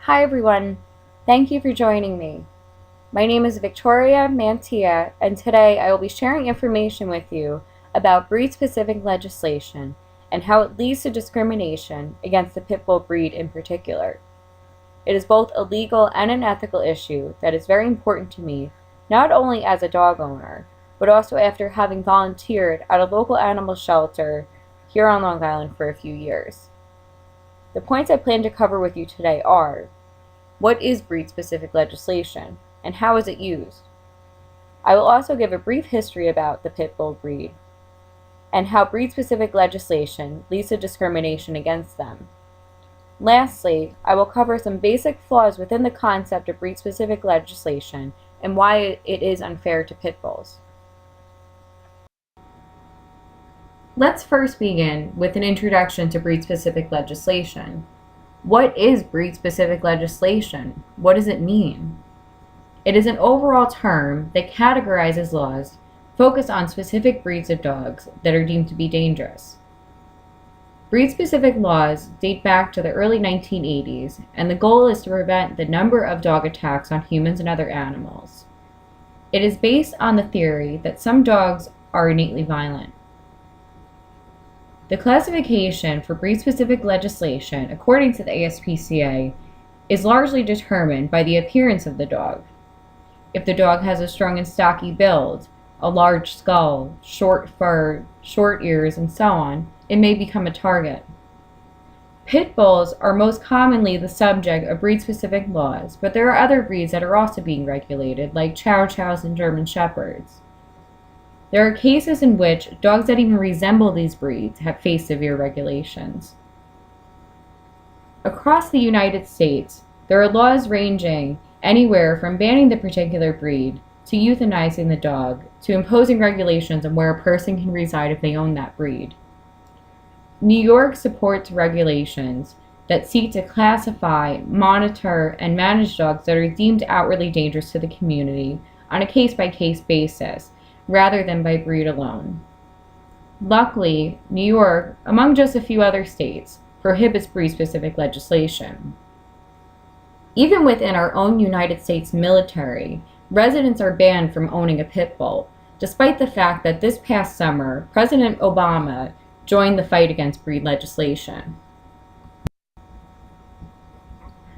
Hi everyone, thank you for joining me. My name is Victoria Mantia, and today I will be sharing information with you about breed-specific legislation and how it leads to discrimination against the pit bull breed in particular. It is both a legal and an ethical issue that is very important to me, not only as a dog owner, but also after having volunteered at a local animal shelter here on Long Island for a few years. The points I plan to cover with you today are: what is breed-specific legislation, and how is it used? I will also give a brief history about the pit bull breed, and how breed-specific legislation leads to discrimination against them. Lastly, I will cover some basic flaws within the concept of breed-specific legislation and why it is unfair to pit bulls. Let's first begin with an introduction to breed-specific legislation. What is breed-specific legislation? What does it mean? It is an overall term that categorizes laws focused on specific breeds of dogs that are deemed to be dangerous. Breed-specific laws date back to the early 1980s, and the goal is to prevent the number of dog attacks on humans and other animals. It is based on the theory that some dogs are innately violent. The classification for breed-specific legislation, according to the ASPCA, is largely determined by the appearance of the dog. If the dog has a strong and stocky build, a large skull, short fur, short ears, and so on, it may become a target. Pit bulls are most commonly the subject of breed-specific laws, but there are other breeds that are also being regulated, like Chow Chows and German Shepherds. There are cases in which dogs that even resemble these breeds have faced severe regulations. Across the United States, there are laws ranging anywhere from banning the particular breed to euthanizing the dog to imposing regulations on where a person can reside if they own that breed. New York supports regulations that seek to classify, monitor, and manage dogs that are deemed outwardly dangerous to the community on a case-by-case basis, rather than by breed alone. Luckily, New York, among just a few other states, prohibits breed-specific legislation. Even within our own United States military, residents are banned from owning a pit bull, despite the fact that this past summer, President Obama joined the fight against breed legislation.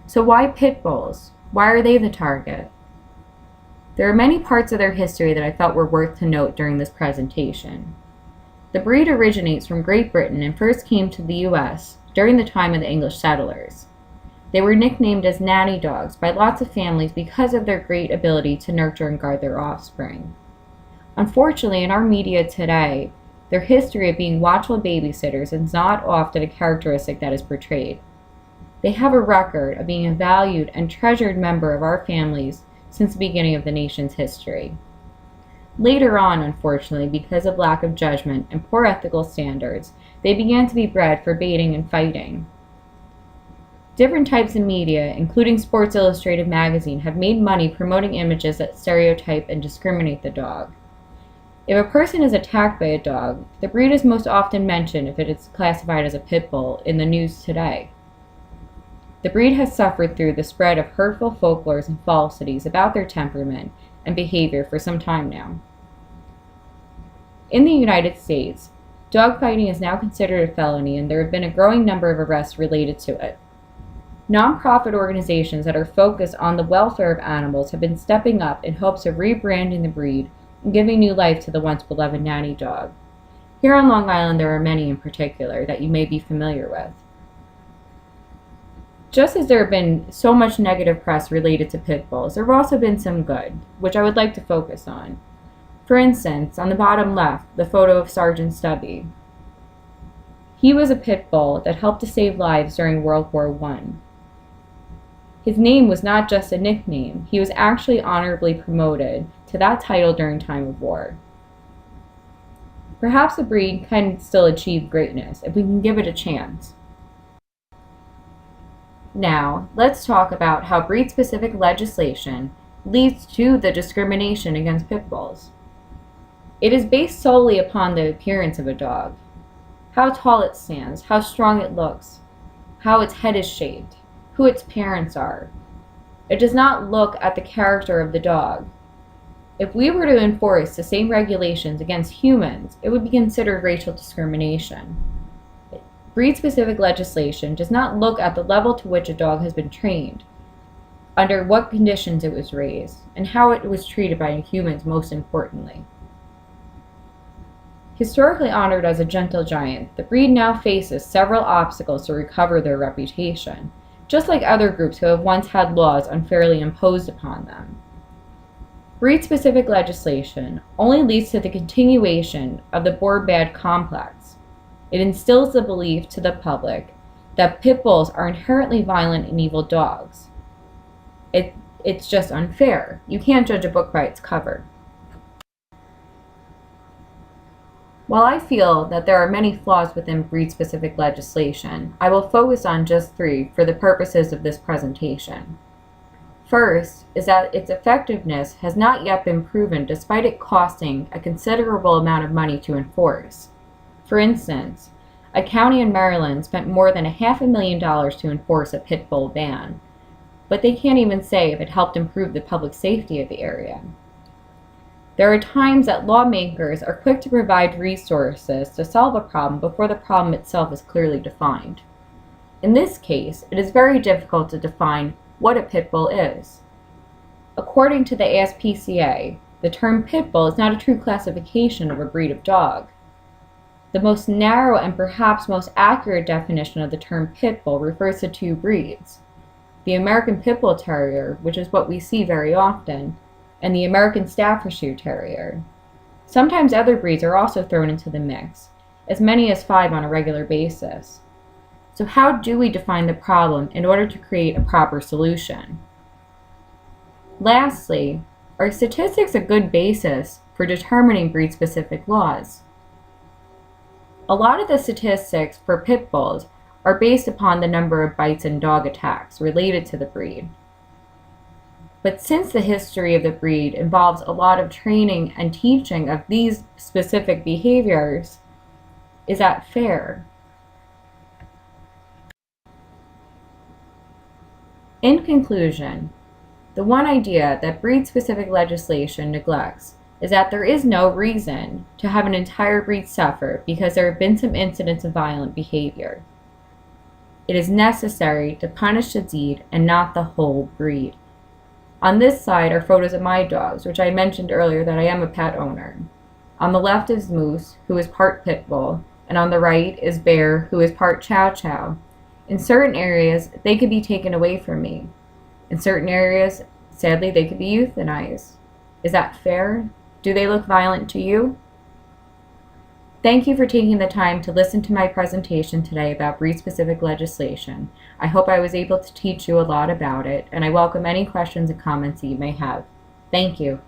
So why pit bulls? Why are they the target? There are many parts of their history that I felt were worth to note during this presentation. The breed originates from Great Britain and first came to the US during the time of the English settlers. They were nicknamed as nanny dogs by lots of families because of their great ability to nurture and guard their offspring. Unfortunately, in our media today, their history of being watchful babysitters is not often a characteristic that is portrayed. They have a record of being a valued and treasured member of our families since the beginning of the nation's history. Later on, unfortunately, because of lack of judgment and poor ethical standards, they began to be bred for baiting and fighting. Different types of media, including Sports Illustrated magazine, have made money promoting images that stereotype and discriminate the dog. If a person is attacked by a dog, the breed is most often mentioned if it is classified as a pit bull in the news today. The breed has suffered through the spread of hurtful folklores and falsities about their temperament and behavior for some time now. In the United States, dogfighting is now considered a felony, and there have been a growing number of arrests related to it. Nonprofit organizations that are focused on the welfare of animals have been stepping up in hopes of rebranding the breed and giving new life to the once beloved nanny dog. Here on Long Island, there are many in particular that you may be familiar with. Just as there have been so much negative press related to pit bulls, there have also been some good, which I would like to focus on. For instance, on the bottom left, the photo of Sergeant Stubby. He was a pit bull that helped to save lives during World War I. His name was not just a nickname, he was actually honorably promoted to that title during time of war. Perhaps the breed can still achieve greatness if we can give it a chance. Now, let's talk about how breed-specific legislation leads to the discrimination against pit bulls. It is based solely upon the appearance of a dog. How tall it stands, how strong it looks, how its head is shaped, who its parents are. It does not look at the character of the dog. If we were to enforce the same regulations against humans, it would be considered racial discrimination. Breed-specific legislation does not look at the level to which a dog has been trained, under what conditions it was raised, and how it was treated by humans most importantly. Historically honored as a gentle giant, the breed now faces several obstacles to recover their reputation, just like other groups who have once had laws unfairly imposed upon them. Breed-specific legislation only leads to the continuation of the boar-bad complex. It instills the belief to the public that pit bulls are inherently violent and evil dogs. It's just unfair. You can't judge a book by its cover. While I feel that there are many flaws within breed-specific legislation, I will focus on just 3 for the purposes of this presentation. First is that its effectiveness has not yet been proven despite it costing a considerable amount of money to enforce. For instance, a county in Maryland spent more than $500,000 to enforce a pit bull ban, but they can't even say if it helped improve the public safety of the area. There are times that lawmakers are quick to provide resources to solve a problem before the problem itself is clearly defined. In this case, it is very difficult to define what a pit bull is. According to the ASPCA, the term pit bull is not a true classification of a breed of dog. The most narrow and perhaps most accurate definition of the term pit bull refers to 2 breeds: the American Pit Bull Terrier, which is what we see very often, and the American Staffordshire Terrier. Sometimes other breeds are also thrown into the mix, as many as 5 on a regular basis. So how do we define the problem in order to create a proper solution? Lastly, are statistics a good basis for determining breed-specific laws? A lot of the statistics for pit bulls are based upon the number of bites and dog attacks related to the breed. But since the history of the breed involves a lot of training and teaching of these specific behaviors, is that fair? In conclusion, the one idea that breed-specific legislation neglects is that there is no reason to have an entire breed suffer because there have been some incidents of violent behavior. It is necessary to punish the deed and not the whole breed. On this side are photos of my dogs, which I mentioned earlier that I am a pet owner. On the left is Moose, who is part pit bull, and on the right is Bear, who is part chow chow. In certain areas, they could be taken away from me. In certain areas, sadly, they could be euthanized. Is that fair? Do they look violent to you? Thank you for taking the time to listen to my presentation today about breed-specific legislation. I hope I was able to teach you a lot about it, and I welcome any questions and comments that you may have. Thank you.